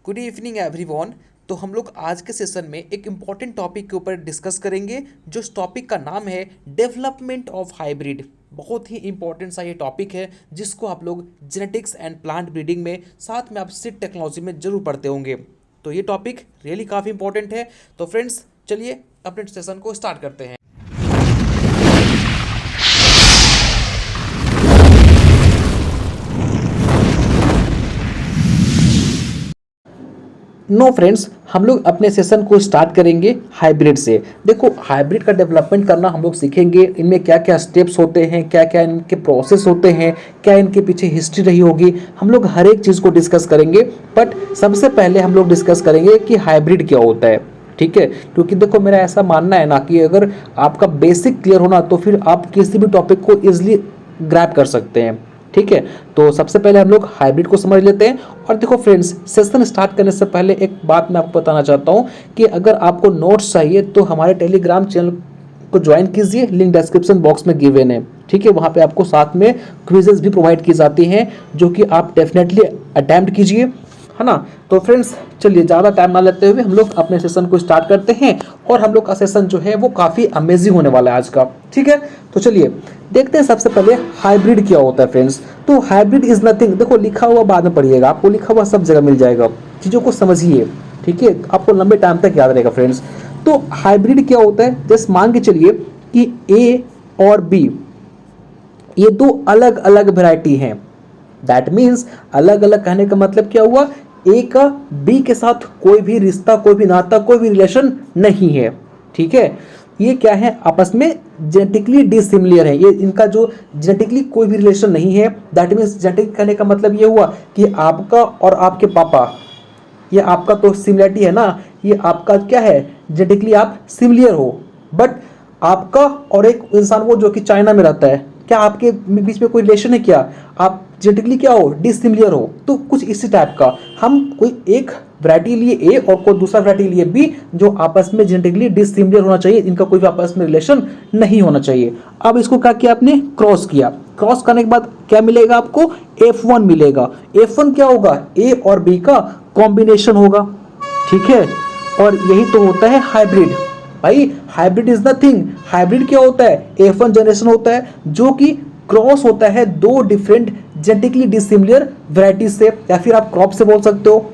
Good evening everyone. तो हम लोग आज के सेशन में एक इम्पॉर्टेंट टॉपिक के ऊपर डिस्कस करेंगे, जो इस टॉपिक का नाम है डेवलपमेंट ऑफ हाइब्रिड। बहुत ही इंपॉर्टेंट सा ये टॉपिक है, जिसको आप लोग जेनेटिक्स एंड प्लांट ब्रीडिंग में, साथ में आप सीड टेक्नोलॉजी में जरूर पढ़ते होंगे। तो ये टॉपिक रियली काफ़ी इंपॉर्टेंट है। तो फ्रेंड्स, चलिए अपने सेशन को स्टार्ट करते हैं। नो फ्रेंड्स, हम लोग अपने सेशन को स्टार्ट करेंगे हाइब्रिड से। देखो, हाइब्रिड का डेवलपमेंट करना हम लोग सीखेंगे। इनमें क्या क्या स्टेप्स होते हैं, क्या क्या इनके प्रोसेस होते हैं, क्या इनके पीछे हिस्ट्री रही होगी, हम लोग हर एक चीज़ को डिस्कस करेंगे। बट सबसे पहले हम लोग डिस्कस करेंगे कि हाइब्रिड क्या होता है। ठीक है, क्योंकि देखो, मेरा ऐसा मानना है ना कि अगर आपका बेसिक क्लियर होना तो फिर आप किसी भी टॉपिक को ईजिली ग्रैब कर सकते हैं। ठीक है, तो सबसे पहले हम लोग हाइब्रिड को समझ लेते हैं। और देखो फ्रेंड्स, सेशन स्टार्ट करने से पहले एक बात मैं आपको बताना चाहता हूं कि अगर आपको नोट्स चाहिए तो हमारे टेलीग्राम चैनल को ज्वाइन कीजिए, लिंक डिस्क्रिप्शन बॉक्स में गिवन है। ठीक है, वहां पे आपको साथ में क्विजेस भी प्रोवाइड की जाती हैं, जो कि आप डेफिनेटली अटेम्प्ट कीजिए, है ना। तो फ्रेंड्स, चलिए ज़्यादा टाइम ना लेते हुए हम लोग अपने सेशन को स्टार्ट करते हैं। और हम लोग का सेशन जो है वो काफ़ी अमेजिंग होने वाला है आज का। ठीक है, तो चलिए देखते हैं सबसे पहले हाइब्रिड क्या होता है फ्रेंड्स। तो हाइब्रिड इज नथिंग, देखो लिखा हुआ बाद में पढ़िएगा, आपको लिखा हुआ सब जगह मिल जाएगा, चीज़ों को समझिए। ठीक है, आपको लंबे टाइम तक याद रहेगा फ्रेंड्स। तो हाइब्रिड क्या होता है, जस्ट मान के चलिए कि ए और बी ये दो अलग अलग वैरायटी हैं। दैट मीन्स अलग अलग कहने का मतलब क्या हुआ, ए का बी के साथ कोई भी रिश्ता, कोई भी नाता, कोई भी रिलेशन नहीं है। ठीक है, ये क्या है, आपस में जेनेटिकली डिसिमिलर है। ये इनका जो जेनेटिकली कोई भी रिलेशन नहीं है। दैट मीन्स जेनेटिक कहने का मतलब ये हुआ कि आपका और आपके पापा, ये आपका तो सिमिलरिटी है ना, ये आपका क्या है, जेनेटिकली आप सिमिलर हो। बट आपका और एक इंसान वो जो कि चाइना में रहता है, क्या आपके बीच में कोई रिलेशन है क्या, आप जेनेटिकली क्या हो, डिसिमिलर हो। तो कुछ इसी टाइप का हम कोई एक वैरायटी लिए ए और कोई दूसरा वैरायटी लिए बी, जो आपस में जेनेटिकली डिसिमिलर होना चाहिए, इनका कोई भी आपस में रिलेशन नहीं होना चाहिए। अब इसको क्या किया आपने, क्रॉस किया। क्रॉस करने के बाद क्या मिलेगा आपको, F1 मिलेगा। F1 क्या होगा, ए और बी का कॉम्बिनेशन होगा। ठीक है, और यही तो होता है हाइब्रिड। भाई हाइब्रिड इज नथिंग, हाइब्रिड क्या होता है, F1 जनरेशन होता है, जो कि क्रॉस होता है दो डिफरेंट जेनेटिकली डिसिमिलर वैरायटी से, या फिर आप क्रॉप से बोल सकते हो,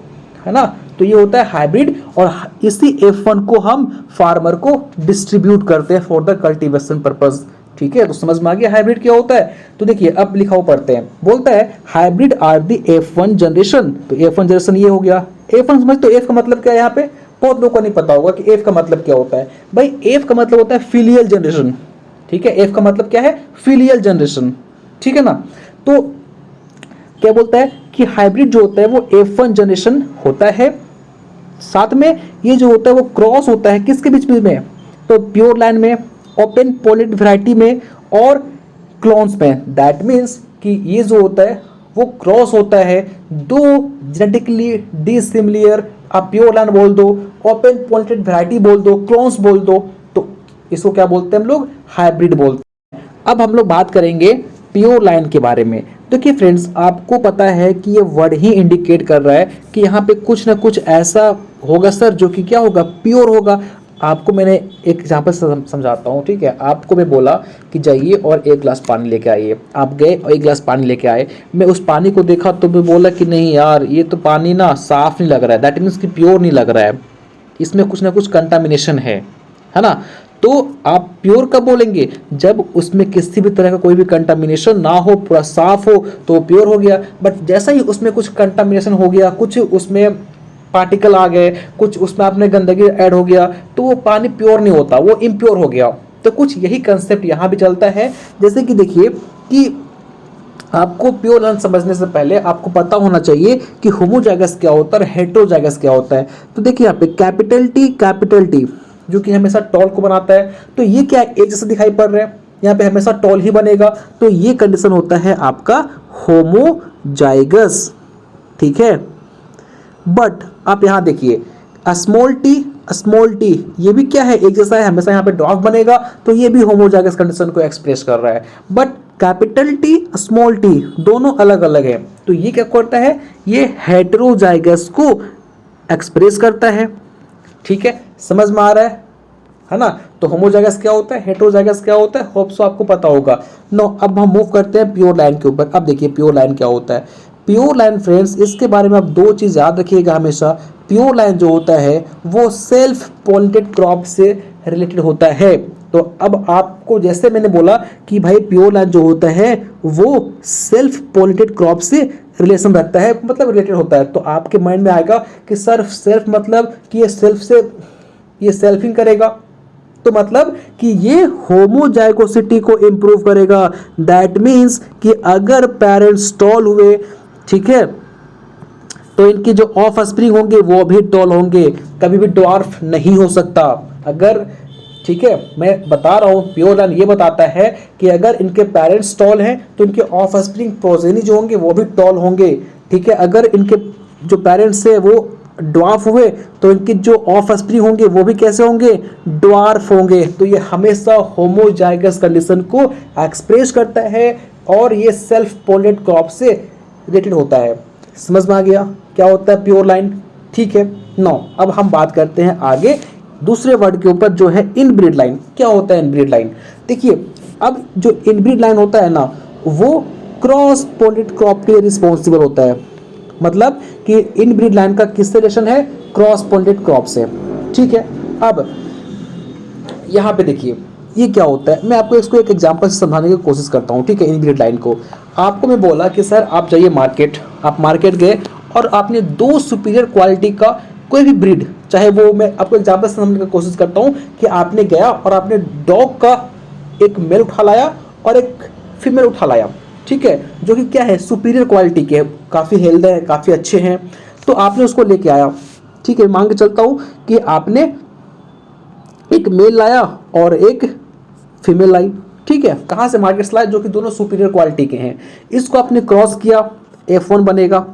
है ना। तो ये होता है हाइब्रिड, और इसी F1 को हम फार्मर को डिस्ट्रीब्यूट करते हैं फॉर द कल्टीवेशन पर्पज। ठीक है, तो समझ में आ गया हाइब्रिड क्या होता है। तो देखिए अब लिखा हुआ पढ़ते हैं, बोलता है hybrid are the F1 generation. तो F1 जनरेशन ये हो गया। F1 समझ, तो F का मतलब क्या है, यहाँ पे बहुत लोगों को नहीं पता होगा कि F का मतलब क्या होता है। भाई F का मतलब होता है फिलियल जनरेशन। ठीक है, F का मतलब क्या है, फिलियल जनरेशन। ठीक है ना। तो क्या बोलता है कि हाइब्रिड जो होता है वो F1 जनरेशन होता है, साथ में ये जो होता है वो क्रॉस होता है किसके बीच में, तो प्योर लाइन में, ओपन पोलेट वैरायटी में, और क्लोन्स में। दैट मीन्स कि ये जो होता है वो क्रॉस होता है दो जेनेटिकली डिसिमिलर, आप प्योर लाइन बोल दो, ओपन पोलेटेड वैरायटी बोल दो, क्लोन्स बोल दो, तो इसको क्या बोलते हैं हम लोग, हाइब्रिड बोलते हैं। अब हम लोग बात करेंगे प्योर लाइन के बारे में। देखिए फ्रेंड्स, आपको पता है कि ये वर्ड ही इंडिकेट कर रहा है कि यहाँ पे कुछ ना कुछ ऐसा होगा सर, जो कि क्या होगा, प्योर होगा। आपको मैंने एक एग्जांपल समझाता हूँ। ठीक है, आपको मैं बोला कि जाइए और एक गिलास पानी लेके आइए, आप गए और एक गिलास पानी लेके आए। मैं उस पानी को देखा तो मैं बोला कि नहीं यार, ये तो पानी ना साफ नहीं लग रहा है, दैट मीन्स कि प्योर नहीं लग रहा है, इसमें कुछ ना कुछ कंटामिनेशन है ना। तो आप प्योर कब बोलेंगे, जब उसमें किसी भी तरह का कोई भी कंटामिनेशन ना हो, पूरा साफ हो, तो प्योर हो गया। बट जैसा ही उसमें कुछ कंटामिनेशन हो गया, कुछ उसमें पार्टिकल आ गए, कुछ उसमें आपने गंदगी ऐड हो गया, तो वो पानी प्योर नहीं होता, वो इम्प्योर हो गया। तो कुछ यही कंसेप्ट यहाँ भी चलता है। जैसे कि देखिए कि आपको प्योर लाइन समझने से पहले आपको पता होना चाहिए कि होमोजाइगस क्या होता है और हेटेरोजाइगस क्या होता है। तो देखिए यहाँ पे कैपिटल टी जो कि हमेशा टॉल को बनाता है, तो ये क्या एक जैसा दिखाई पड़ रहा है, यहाँ पे हमेशा टॉल ही बनेगा, तो ये कंडीशन होता है आपका होमोजाइगस। ठीक है, बट आप यहाँ देखिए स्मॉल टी ये भी क्या है, एक जैसा है, हमेशा यहाँ पे डॉग बनेगा, तो ये भी होमोजाइगस कंडीशन को एक्सप्रेस कर रहा है। But capital T small T दोनों अलग अलग है, तो ये क्या करता है, ये हेटेरोजाइगस को एक्सप्रेस करता है। ठीक है, समझ में आ रहा है ना। तो होमोजाइगस क्या होता है, हेटेरोजाइगस क्या होता है, होप सो आपको पता होगा। नो, अब हम मूव करते हैं प्योर लाइन के ऊपर। अब देखिए प्योर लाइन क्या होता है। प्योर लाइन फ्रेंड्स, इसके बारे में आप दो चीज याद रखिएगा हमेशा। प्योर लाइन जो होता है वो सेल्फ पॉलिनेटेड क्रॉप से रिलेटेड होता है। तो अब आपको जैसे मैंने बोला कि भाई प्योर लाइन जो होता है वो सेल्फ पॉलिनेटेड क्रॉप से रिलेशन रखता है, मतलब रिलेटेड होता है। तो आपके माइंड में आएगा कि सर सेल्फ मतलब कि ये सेल्फिंग करेगा, तो मतलब कि ये होमोजाइगोसिटी को इंप्रूव करेगा। दैट मीन्स कि अगर पेरेंट्स टॉल हुए, ठीक है, तो इनके जो ऑफ स्प्रिंग होंगे वो भी टॉल होंगे, कभी भी ड्वार्फ नहीं हो सकता। अगर, ठीक है, मैं बता रहा हूं प्योर लाइन ये बताता है कि अगर इनके पेरेंट्स टॉल हैं तो इनके ऑफ स्प्रिंग प्रोजेनी जो होंगे वो भी टॉल होंगे। ठीक है, अगर इनके जो पेरेंट्स है वो ड्वार्फ हुए तो इनके जो ऑफ स्प्रिंग होंगे वो भी कैसे होंगे, ड्वार्फ होंगे। तो ये हमेशा होमोजाइगस कंडीशन को एक्सप्रेस करता है और ये सेल्फ पॉलिनेटेड क्रॉप से रिलेटेड होता है। समझ में आ गया क्या होता है प्योर लाइन। ठीक है, नो, अब हम बात करते हैं आगे दूसरे वर्ड के ऊपर जो है इनब्रीड लाइन। क्या होता है इनब्रीड लाइन, देखिए अब जो इनब्रीड लाइन होता है ना वो क्रॉस पॉलिनेटेड क्रॉप के लिए रिस्पॉन्सिबल होता है। मतलब कि इनब्रीड लाइन का किससे रिलेशन है, क्रॉस पॉलिनेटेड क्रॉप से। ठीक है, अब यहाँ पे देखिए ये क्या होता है, मैं आपको इसको एक एग्जांपल से समझाने की कोशिश करता हूँ। ठीक है, इनब्रीड लाइन को आपको मैं बोला कि सर आप जाइए मार्केट, आप मार्केट गए और आपने दो सुपीरियर क्वालिटी का कोई भी ब्रीड, चाहे वो, मैं आपको एग्जांपल से समझने की कोशिश करता हूँ कि आपने गया और आपने डॉग का एक मेल उठा लाया और एक फीमेल उठा लाया। ठीक है, जो कि क्या है, सुपीरियर क्वालिटी के, काफ़ी हेल्दी है, काफ़ी अच्छे हैं, तो आपने उसको लेके आया। ठीक है, मान के चलता हूँ कि आपने एक मेल लाया और एक फीमेल लाई। ठीक है, कहाँ से, मार्केट से लाया, जो कि दोनों सुपीरियर क्वालिटी के हैं। इसको आपने क्रॉस किया, F1 बनेगा।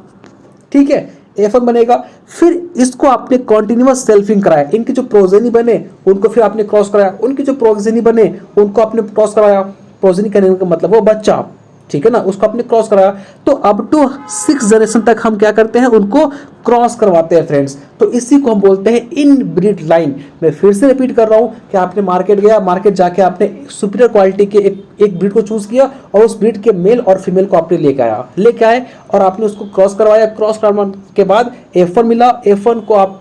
ठीक है, F1 बनेगा। फिर इसको आपने कॉन्टिन्यूअस सेल्फिंग कराया, इनके जो प्रोजेनी बने उनको फिर आपने क्रॉस कराया, उनके जो प्रोजेनी बने उनको आपने क्रॉस कराया। प्रोजेनी करने का मतलब वो बच्चा, ठीक है ना, उसको आपने क्रॉस कराया। तो अब टू 6 जनरेशन तक हम क्या करते हैं, उनको क्रॉस करवाते हैं फ्रेंड्स। तो इसी को हम बोलते हैं इनब्रीड लाइन। मैं फिर से रिपीट कर रहा हूं कि आपने मार्केट गया, मार्केट जाके आपने सुपीरियर क्वालिटी के एक ब्रीड को चूज किया और उस ब्रीड के मेल और फीमेल को आपने लेके आए और आपने उसको क्रॉस करवाया। क्रॉस करवाने के बाद F1 मिला, F1 को आप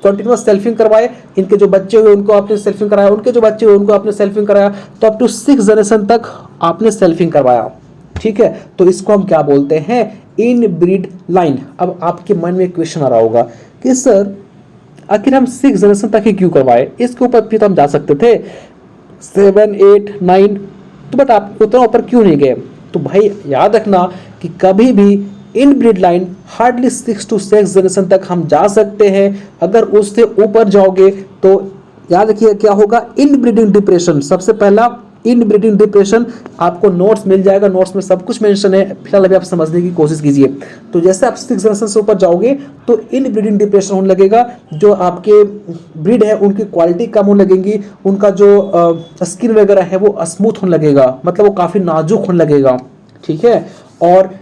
कंटिन्यूअस सेल्फिंग करवाए, इनके जो बच्चे हुए उनको आपने सेल्फिंग कराया, उनके जो बच्चे हुए उनको आपने सेल्फिंग कराया। तो अप टू 6 जनरेशन तक आपने सेल्फिंग करवाया। ठीक है, तो इसको हम क्या बोलते हैं, इनब्रीड लाइन। अब आपके मन में क्वेश्चन आ रहा होगा कि सर आखिर हम 6 जनरेशन तक ही क्यों करवाए, इसके ऊपर फिर तो हम जा सकते थे 7, 8, 9, तो बट आप उतना ऊपर क्यों नहीं गए। तो भाई याद रखना कि कभी भी inbreed line hardly 6 to 6 generation तक हम जा सकते हैं। अगर उससे ऊपर जाओगे तो याद रखिए क्या होगा, इनब्रीडिंग डिप्रेशन। सबसे पहला इनब्रीडिंग डिप्रेशन, आपको नोट्स मिल जाएगा, नोट्स में सब कुछ मेंशन है, फिलहाल अभी आप समझने की कोशिश कीजिए। तो जैसे आप 6 जनरेशन से ऊपर जाओगे तो इनब्रीडिंग डिप्रेशन होने लगेगा, जो आपके ब्रीड है उनकी क्वालिटी कम होने लगेगी, उनका जो स्किन वगैरह है वो स्मूथ होने लगेगा, मतलब वो काफ़ी नाजुक होने लगेगा। ठीक है, और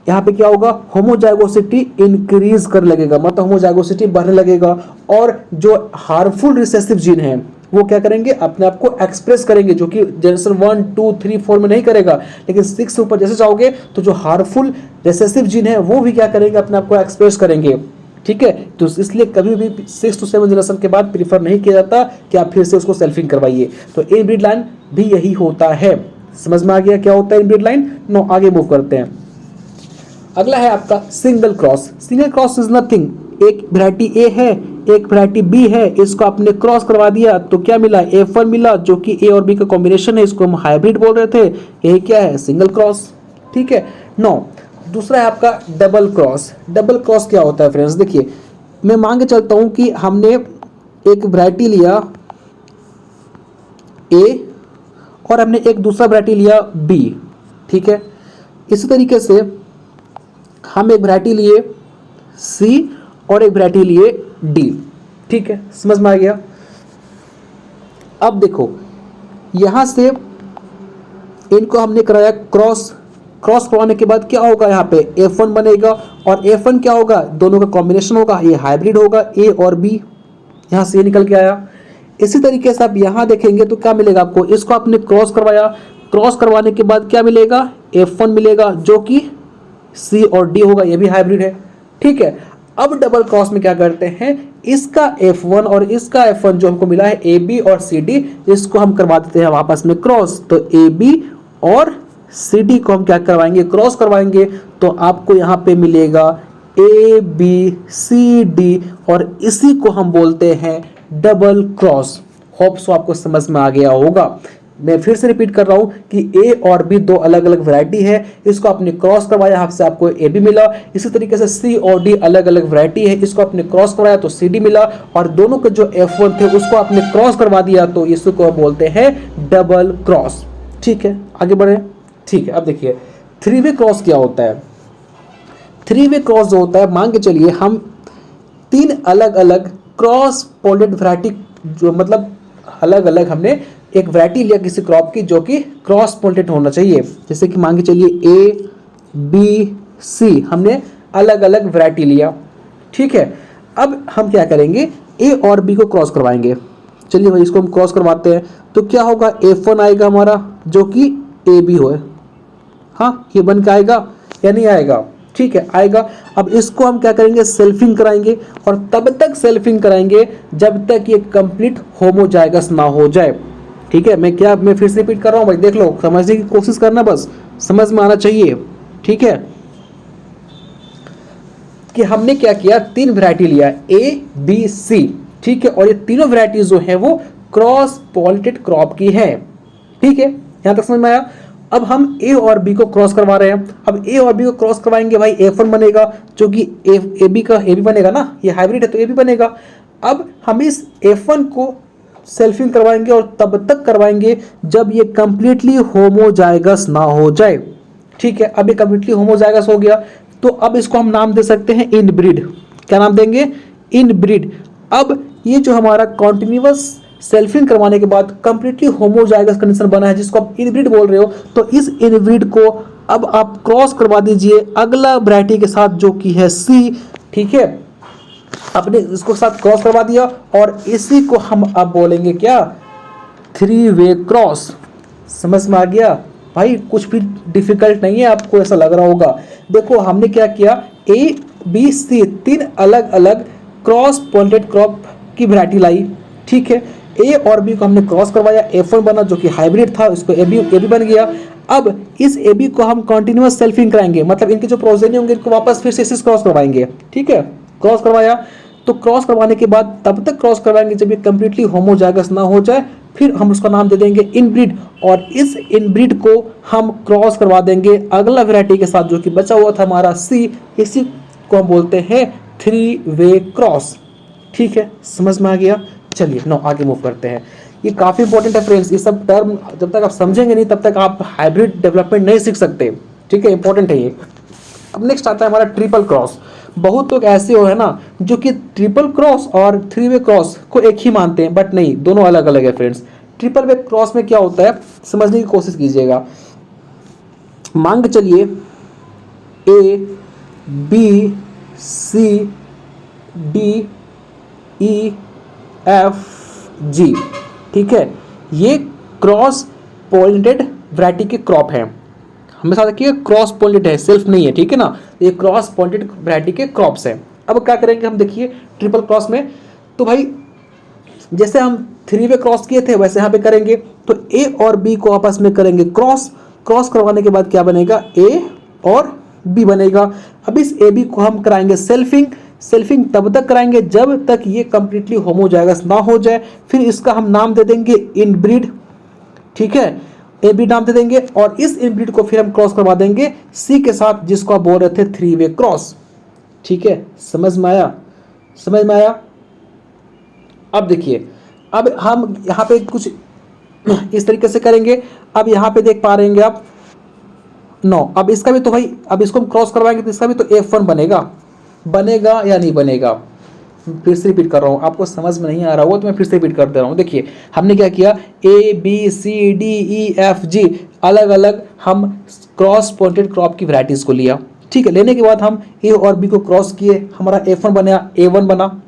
यहाँ पे क्या होगा, होमोजाइगोसिटी इंक्रीज कर लगेगा, मतलब होमोजाइगोसिटी बढ़ने लगेगा। और जो हार्मफुल रिसेसिव जीन है वो क्या करेंगे, अपने आप को एक्सप्रेस करेंगे, जो कि जनरेशन 1, 2, 3, 4 में नहीं करेगा, लेकिन 6 से ऊपर जैसे जाओगे तो जो हार्मफुल रिसेसिव जीन है वो भी क्या करेंगे, अपने आप को एक्सप्रेस करेंगे। ठीक है, तो इसलिए कभी भी 6 to 7 जनरेशन के बाद प्रीफर नहीं किया जाता कि आप फिर से उसको सेल्फिंग करवाइए। तो इनब्रीड लाइन भी यही होता है। समझ में आ गया क्या होता है इनब्रीड लाइन। नो, आगे मूव करते हैं। अगला है आपका single cross. Single cross is nothing, एक वैरायटी ए है, एक वैरायटी बी है, इसको आपने क्रॉस करवा दिया तो क्या मिला, F1 मिला, जो कि ए और बी का कॉम्बिनेशन है, इसको हम हाइब्रिड बोल रहे थे, यही क्या है, सिंगल क्रॉस। ठीक है, नो, दूसरा है आपका डबल क्रॉस। डबल क्रॉस क्या होता है फ्रेंड्स, देखिए मैं मान के चलता हूं कि हमने एक वैरायटी लिया ए और हमने एक दूसरा वैरायटी लिया बी। ठीक है, इसी तरीके से हम एक वैरायटी लिए सी और एक वैरायटी लिए डी। ठीक है, समझ में आ गया। अब देखो यहां से इनको हमने कराया क्रॉस क्रॉस करवाने के बाद क्या होगा, यहाँ पे F1 बनेगा और F1 क्या होगा, दोनों का कॉम्बिनेशन होगा, ये हाइब्रिड होगा, ए और बी, यहाँ से ये निकल के आया। इसी तरीके से आप यहाँ देखेंगे तो क्या मिलेगा आपको, इसको आपने क्रॉस करवाया, क्रॉस करवाने के बाद क्या मिलेगा, F1 मिलेगा जो कि C और D होगा, ये भी हाइब्रिड है। ठीक है, अब डबल क्रॉस में क्या करते हैं, इसका F1 और इसका F1 जो हमको मिला है AB और CD, इसको हम करवा देते हैं आपस में क्रॉस। तो AB और CD को हम क्या करवाएंगे, क्रॉस करवाएंगे, तो आपको यहाँ पे मिलेगा ABCD और इसी को हम बोलते हैं डबल क्रॉस। होप सो आपको समझ में आ गया होगा। मैं फिर से रिपीट कर रहा हूं कि ए और बी दो अलग अलग वैरायटी है, इसको आपने क्रॉस करवाया, यहाँ से आपको ए बी मिला। इसी तरीके से सी और डी अलग अलग वैरायटी है, इसको आपने क्रॉस करवाया तो सी डी मिला, और दोनों के जो F1 थे उसको आपने क्रॉस करवा दिया तो इसको बोलते हैं डबल क्रॉस। ठीक है, आगे बढ़े। ठीक है, अब देखिए थ्री वे क्रॉस क्या होता है। थ्री वे क्रॉस जो होता है, मान के चलिए हम तीन अलग अलग क्रॉस पोलेड वैरायटी, जो मतलब अलग अलग हमने एक वैरायटी लिया किसी क्रॉप की जो कि क्रॉस पोलेटेड होना चाहिए। जैसे कि मान के चलिए A B C हमने अलग अलग वैरायटी लिया। ठीक है, अब हम क्या करेंगे, A और B को क्रॉस करवाएंगे। चलिए भाई इसको हम क्रॉस करवाते हैं, तो क्या होगा, F1 आएगा हमारा जो कि AB हो। हाँ, ये बन के आएगा या नहीं आएगा, ठीक है आएगा। अब इसको हम क्या करेंगे, सेल्फिंग कराएंगे, और तब तक सेल्फिंग कराएंगे जब तक ये कंप्लीट होमोजाइगस ना हो जाए। ठीक है, मैं फिर से रिपीट कर रहा हूँ भाई, देख लो, समझने की कोशिश करना, बस समझ में आना चाहिए। ठीक है, कि हमने क्या किया, तीन वैरायटी लिया A B C। ठीक है, और ये तीनों वैरायटी जो है वो क्रॉस पोलेटेड क्रॉप की है। ठीक है, यहां तक समझ में आया। अब हम A और B को क्रॉस करवा रहे हैं। अब A और B को क्रॉस करवाएंगे भाई, F1 बनेगा जो कि AB का AB बनेगा ना, ये हाइब्रिड है तो AB बनेगा। अब हम इस F1 को सेल्फिंग करवाएंगे और तब तक करवाएंगे जब ये कंप्लीटली होमोजाइगस ना हो जाए। ठीक है, अब ये कंप्लीटली होमोजाइगस हो गया तो अब इसको हम नाम दे सकते हैं इनब्रीड। क्या नाम देंगे, इनब्रीड। अब ये जो हमारा कॉन्टिन्यूअस सेल्फिंग करवाने के बाद कंप्लीटली होमोजाइगस कंडीशन बना है जिसको आप इनब्रीड बोल रहे हो, तो इस इनब्रीड को अब आप क्रॉस करवा दीजिए अगला वैरायटी के साथ जो कि है C। ठीक है, आपने इसको साथ क्रॉस करवा दिया और इसी को हम अब बोलेंगे क्या, थ्री वे क्रॉस। समझ में आ गया भाई, कुछ भी डिफिकल्ट नहीं है, आपको ऐसा लग रहा होगा। देखो हमने क्या किया, A B C तीन अलग अलग क्रॉस पोलेटेड क्रॉप की वैरायटी लाई। ठीक है, A और B को हमने क्रॉस करवाया, F1 बना जो कि हाइब्रिड था, इसको AB बन गया। अब इस AB को हम कंटिन्यूअस सेल्फिंग कराएंगे, मतलब इनके जो प्रोजेनी होंगे इनको वापस फिर से क्रॉस करवाएंगे। ठीक है, क्रॉस करवाया, तो क्रॉस करवाने के बाद तब तक क्रॉस करवाएंगे जब ये कंप्लीटली होमोजाइगस ना हो जाए, फिर हम उसका नाम दे देंगे इनब्रीड, और इस इनब्रीड को हम क्रॉस करवा देंगे अगला वैरायटी के साथ जो कि बचा हुआ था हमारा C। इसी को हम बोलते हैं थ्री वे क्रॉस। ठीक है, समझ में आ गया। चलिए नो आगे मूव करते हैं। ये काफी इंपॉर्टेंट है फ्रेंड्स, ये सब टर्म जब तक आप समझेंगे नहीं तब तक आप हाइब्रिड डेवलपमेंट नहीं सीख सकते। ठीक है, इंपॉर्टेंट है ये। अब नेक्स्ट आता है हमारा ट्रिपल क्रॉस। बहुत लोग ऐसे हो है ना जो कि ट्रिपल क्रॉस और थ्री वे क्रॉस को एक ही मानते हैं, बट नहीं, दोनों अलग अलग है फ्रेंड्स। ट्रिपल वे क्रॉस में क्या होता है समझने की कोशिश कीजिएगा। मान के चलिए A B C D E F G। ठीक है, ये क्रॉस पोलेटेड वैरायटी के क्रॉप हैं। हमेशा देखिए क्रॉस पोलेटेड है, सेल्फ नहीं है। ठीक है ना, ये क्रॉस पोलेटेड वैरायटी के क्रॉप्स हैं। अब क्या करेंगे हम, देखिए ट्रिपल क्रॉस में तो भाई जैसे हम थ्री वे क्रॉस किए थे वैसे यहाँ पे करेंगे, तो A और B को आपस में करेंगे क्रॉस। क्रॉस करवाने के बाद क्या बनेगा, A और B बनेगा। अब इस AB को हम कराएंगे सेल्फिंग। सेल्फिंग तब तक कराएंगे जब तक ये कंप्लीटली होमोजाइगस ना हो जाए, फिर इसका हम नाम दे देंगे इनब्रीड। ठीक है, AB नाम दे देंगे, और इस इनब्रीड को फिर हम क्रॉस करवा देंगे C के साथ जिसको आप बोल रहे थे थ्री वे क्रॉस। ठीक है, समझ में आया, समझ में आया। अब देखिए, अब हम यहाँ पे कुछ इस तरीके से करेंगे। अब यहाँ पे देख पा रहे हैं आप, नो, अब इसका भी तो भाई, अब इसको हम क्रॉस करवाएंगे तो इसका भी तो F1 बनेगा या नहीं बनेगा। फिर से रिपीट कर रहा हूँ, आपको समझ में नहीं आ रहा होगा तो मैं फिर से रिपीट कर दे रहा हूँ। देखिए हमने क्या किया, A B C D E F G अलग अलग हम क्रॉस पॉइंटेड क्रॉप की वैरायटीज़ को लिया। ठीक है, लेने के बाद हम ए और बी को क्रॉस किए, हमारा F1 बना, A1 बना।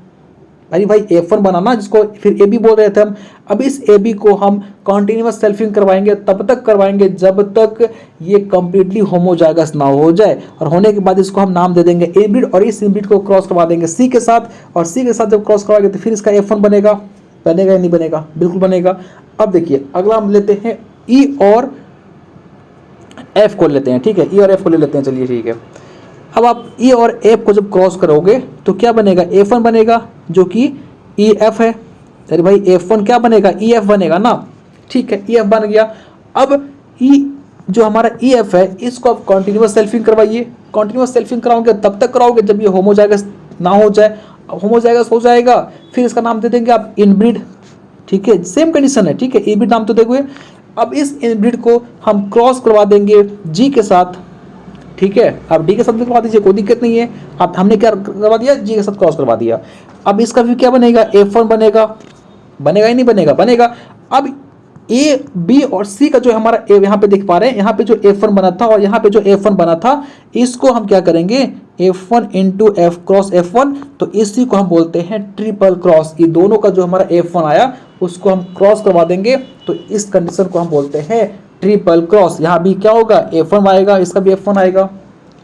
अरे भाई F1 बना ना, जिसको फिर AB बोल रहे थे हम। अब इस AB को हम कॉन्टिन्यूस सेल्फिंग करवाएंगे, तब तक करवाएंगे जब तक ये कंप्लीटली होमोजाइगस ना हो जाए, और होने के बाद इसको हम नाम दे देंगे इनब्रीड, और इस इनब्रीड को क्रॉस करवा देंगे C के साथ, और C के साथ जब क्रॉस करवाएंगे तो फिर इसका F1 बनेगा। बनेगा या नहीं बनेगा? बिल्कुल बनेगा। अब देखिए अगला हम लेते हैं E और F को लेते हैं। ठीक है, E और F को ले लेते हैं, चलिए ठीक है। अब आप E और F को जब क्रॉस करोगे तो क्या बनेगा? F1 बनेगा, जो कि EF है। अरे भाई F1 क्या बनेगा? EF बनेगा ना। ठीक है, EF बन गया। अब E जो हमारा EF है, इसको आप कॉन्टिन्यूस सेल्फिंग करवाइए। कॉन्टिन्यूस सेल्फिंग कराओगे तब तक कराओगे जब ये होमोजाइगस ना हो जाए। होमोजाइगस हो जाएगा फिर इसका नाम दे देंगे आप इनब्रीड। ठीक है, सेम कंडीशन है। ठीक है, इनब्रीड नाम तो देंगे। अब इस इनब्रीड को हम क्रॉस करवा देंगे G के साथ। ठीक है, अब डी के साथ भी करवा दीजिए, कोई दिक्कत नहीं है। अब हमने क्या करवा दिया? जी के साथ क्रॉस करवा दिया। अब इसका भी क्या बनेगा? F1 बनेगा। बनेगा ही नहीं बनेगा? बनेगा। अब ए बी और सी का जो हमारा यहाँ पे देख पा रहे हैं, यहाँ पे जो F1 बना था और यहाँ पे जो F1 बना था, इसको हम क्या करेंगे? F1 into F cross F1, तो इसी को हम बोलते हैं ट्रिपल क्रॉस। ये दोनों का जो हमारा F1 आया उसको हम क्रॉस करवा देंगे, तो इस कंडीशन को हम बोलते हैं ट्रिपल क्रॉस। यहाँ भी क्या होगा? F1 आएगा, इसका भी F1 आएगा।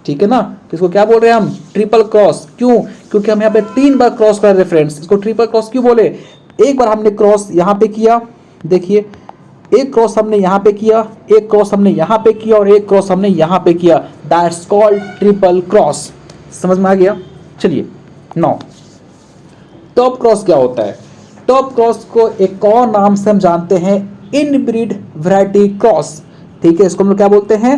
ठीक है ना, तो इसको क्या बोल रहे हैं हम? Triple cross. क्यों? क्योंकि हम यहाँ पे 3 बार क्रॉस कर रहे हैं फ्रेंड्स। इसको ट्रिपल क्रॉस क्यों बोले? एक बार हमने क्रॉस यहाँ पे किया, देखिए एक क्रॉस हमने यहाँ पे किया, एक क्रॉस हमने यहाँ पे किया, और एक क्रॉस हमने यहाँ पे किया। That's called triple cross. समझ में आ गया? चलिए नाउ टॉप क्रॉस क्या होता है? टॉप क्रॉस को एक और नाम से हम जानते हैं इनब्रीड वैरायटी क्रॉस। ठीक है, इसको हम लोग क्या बोलते हैं?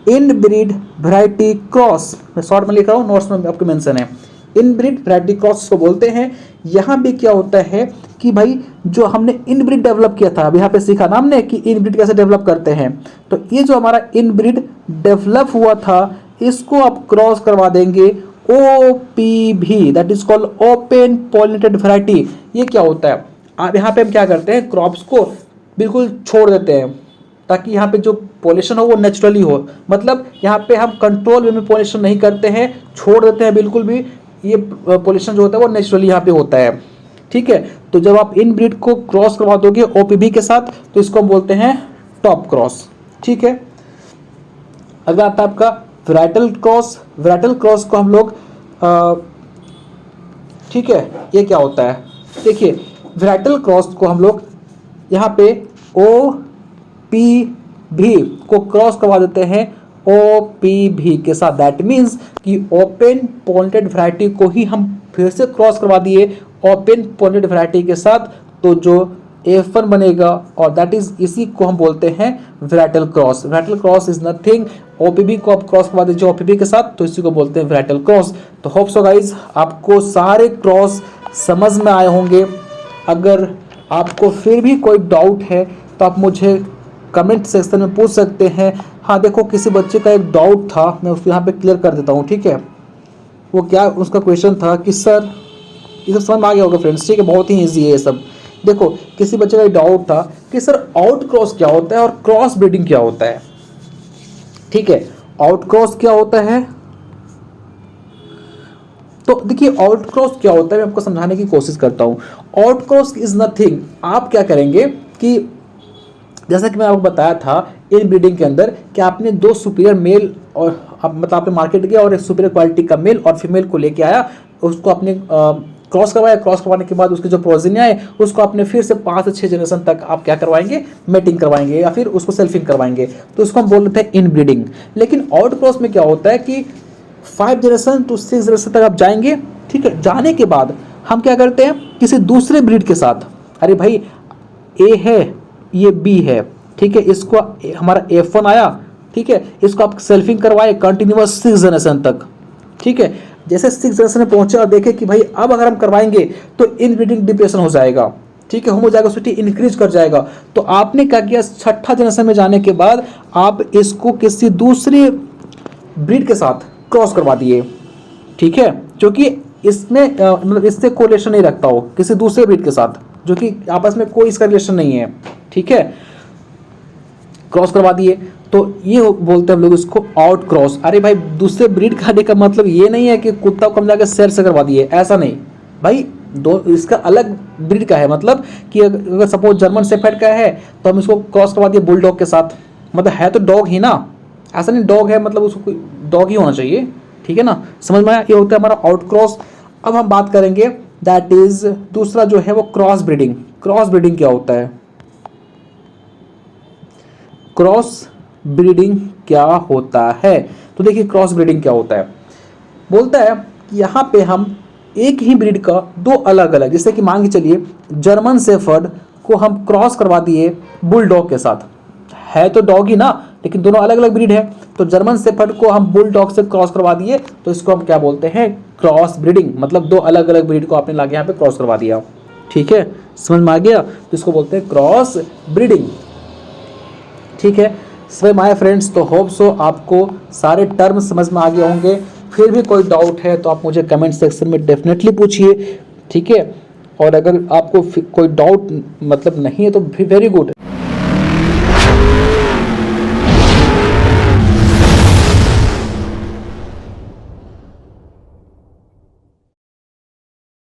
Inbreed variety cross. मैं शॉर्ट में लिख रहा हूँ, नोट्स में आपको मेंशन है। इनब्रीड वैरायटी क्रॉस को बोलते हैं। यहाँ भी क्या होता है कि भाई जो हमने इनब्रीड डेवलप किया था, अब यहाँ पे सीखा ना हमने कि इनब्रीड कैसे डेवलप करते हैं, तो ये जो हमारा इनब्रीड डेवलप हुआ था इसको आप क्रॉस करवा देंगे OPV, that is called open pollinated variety. ये क्या होता है? आप यहाँ पे हम क्या करते हैं? क्रॉप्स को बिल्कुल छोड़ देते हैं ताकि यहाँ पे जो पॉलिनेशन हो वो नेचुरली हो। मतलब यहाँ पे हम कंट्रोल वे में पॉलिनेशन नहीं करते हैं, छोड़ देते हैं बिल्कुल भी। ये पॉलिनेशन जो होता है वो नेचुरली यहाँ पे होता है। ठीक है, तो जब आप इन ब्रीड को क्रॉस करवा दोगे OPV के साथ तो इसको हम बोलते हैं टॉप क्रॉस। ठीक है, अगर आता है आपका वैराइटल क्रॉस। वैराइटल क्रॉस को हम लोग ठीक है, ये क्या होता है? देखिए वैराइटल क्रॉस को हम लोग यहाँ पे OPV को क्रॉस करवा देते हैं OPV के साथ। दैट मीन्स कि ओपन पॉलिनेटेड वैरायटी को ही हम फिर से क्रॉस करवा दिए ओपन पॉलिनेटेड वैरायटी के साथ, तो जो F1 बनेगा, और दैट इज इसी को हम बोलते हैं varietal cross. Varietal cross is nothing, OPV को आप क्रॉस करवा दीजिए OPV के साथ, तो इसी को बोलते हैं वैराइटल क्रॉस। तो होप सो गाइज आपको सारे क्रॉस समझ में आए होंगे। अगर आपको फिर भी कोई डाउट है तो आप मुझे कमेंट सेक्शन में पूछ सकते हैं। हाँ देखो, किसी बच्चे का एक डाउट था, मैं उसको यहाँ पे क्लियर कर देता हूँ। ठीक है, वो क्या उसका क्वेश्चन था कि सर, ये सब समझ में आ गया होगा फ्रेंड्स। ठीक है, बहुत ही ईजी है ये सब। देखो किसी बच्चे का एक डाउट था कि सर आउट क्रॉस क्या होता है और क्रॉस ब्रीडिंग क्या होता है। ठीक है, आउट क्रॉस क्या होता है? तो देखिए आउट क्रॉस क्या होता है, मैं आपको समझाने की कोशिश करता हूँ। आउट क्रॉस इज नथिंग, आप क्या करेंगे कि जैसा कि मैं आपको बताया था इन ब्रीडिंग के अंदर कि आपने 2 सुपीरियर मेल और मतलब आपने मार्केट गया और एक सुपीरियर क्वालिटी का मेल और फीमेल को लेके आया, उसको आपने क्रॉस करवाया। क्रॉस करवाने के बाद उसके जो प्रोजेनी आए उसको आपने फिर से 5 से 6 जनरेशन तक आप क्या करवाएंगे? मेटिंग करवाएंगे या फिर उसको सेल्फिंग करवाएंगे, तो उसको हम बोल रहे थे इन ब्रीडिंग। लेकिन आउट क्रॉस में क्या होता है कि 5 जनरेशन टू 6 जनरेशन तक आप जाएंगे। ठीक है, जाने के बाद हम क्या करते हैं? किसी दूसरे ब्रीड के साथ, अरे भाई ए है, ये बी है, ठीक है, इसको हमारा F1 आया, ठीक है, इसको आप सेल्फिंग करवाए कंटिन्यूअस 6 जनरेशन तक। ठीक है, जैसे 6 जनरेशन में पहुंचे और देखे कि भाई अब अगर हम करवाएंगे तो इनब्रीडिंग डिप्रेशन हो जाएगा। ठीक है, होमोजाइगोसिटी इंक्रीज कर जाएगा। तो आपने क्या किया? 6ठा जनरेशन में जाने के बाद आप इसको किसी दूसरे ब्रीड के साथ क्रॉस करवा दिए। ठीक है, जो कि इसमें मतलब इससे कोरिलेशन नहीं रखता हो, किसी दूसरे ब्रीड के साथ जो कि आपस में कोई इसका रिलेशन नहीं है। ठीक है, क्रॉस करवा दिए, तो ये बोलते हैं हम लोग इसको आउट क्रॉस। अरे भाई दूसरे ब्रीड खाने का मतलब ये नहीं है कि कुत्ता को हम जाके शेर से करवा दिए, ऐसा नहीं भाई। दो इसका अलग ब्रीड का है, मतलब कि अगर सपोज जर्मन शेफर्ड का है तो हम इसको क्रॉस करवा दिए बुलडॉग के साथ, मतलब है तो डॉग ही ना, ऐसा नहीं डॉग है मतलब उसको डॉग ही होना चाहिए, ठीक है ना, समझ में आया। ये होता है हमारा आउट क्रॉस। अब हम बात करेंगे दैट इज दूसरा जो है वो क्रॉस ब्रीडिंग। क्रॉस ब्रीडिंग क्या होता है? क्रॉस ब्रीडिंग क्या होता है? तो देखिए क्रॉस ब्रीडिंग क्या होता है, बोलता है कि यहाँ पे हम एक ही ब्रीड का दो अलग अलग, जैसे कि मान के चलिए जर्मन शेफर्ड को हम क्रॉस करवा दिए बुलडॉग के साथ, है तो डॉग ही ना लेकिन दोनों अलग अलग ब्रीड है, तो जर्मन शेफर्ड को हम बुलडॉग से क्रॉस करवा दिए तो इसको हम क्या बोलते हैं? Cross breeding. मतलब दो अलग अलग ब्रीड को आपने लाके यहाँ पे क्रॉस करवा दिया, ठीक है, समझ में आ गया, तो इसको बोलते हैं क्रॉस ब्रीडिंग, ठीक है। सो माय फ्रेंड्स, तो होप सो आपको सारे टर्म समझ में आ गए होंगे। फिर भी कोई डाउट है तो आप मुझे कमेंट सेक्शन में डेफिनेटली पूछिए, ठीक है। और अगर आपको कोई डाउट मतलब नहीं है तो वेरी गुड,